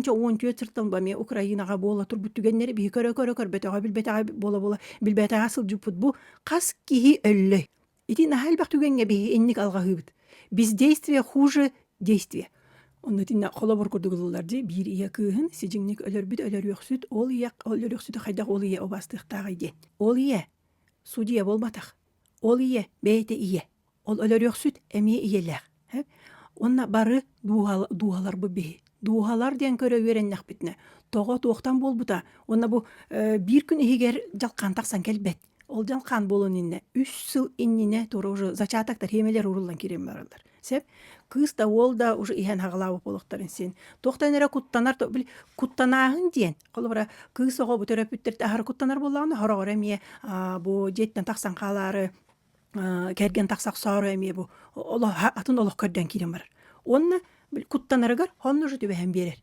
онча уончуе сыртан баме Украинаға бола турбут түгеннери бии көрө бетага билбетага бола билбетага сылжуппут бу кас киһи өллөй. Ити нахалбах түгенге бии энник алга хыбыт. Бездействие хуже действия. Онно тинна холобор курдугуллар ди бир ия кыһын сижиңник өлөрбүт өлөрүөхсүт ол ия өлөрүөхсүт хайдах ол ия обастыктагы ден. Ол ия судья болбатах. Ол ия бейте ия. Ол өлөрүөхсүт эми иелер. Онна бары дуалар бу бии. Дуалар ден көрө береннах битне. Того туохтан болбута. Онна бу бир күн игер жалкан таксан келбет. Ол жалкан болон инне 3 сыл иннине тура уже зачатактар хемелер урулдан кирем баралар. Сеп кыз да ол да уже иһэн хагалабы болохтарын сен. Тохтанера куттанар куттанаһын диен. Колбара кыз ого бу терапевттер ахар куттанар боллагын хорогор эмие бу жеттен таксан калары керген таксак сары эмие бу атын олох көрдөн кирем бар. Онна куттанарыгар хонну жуту бэһэн берер.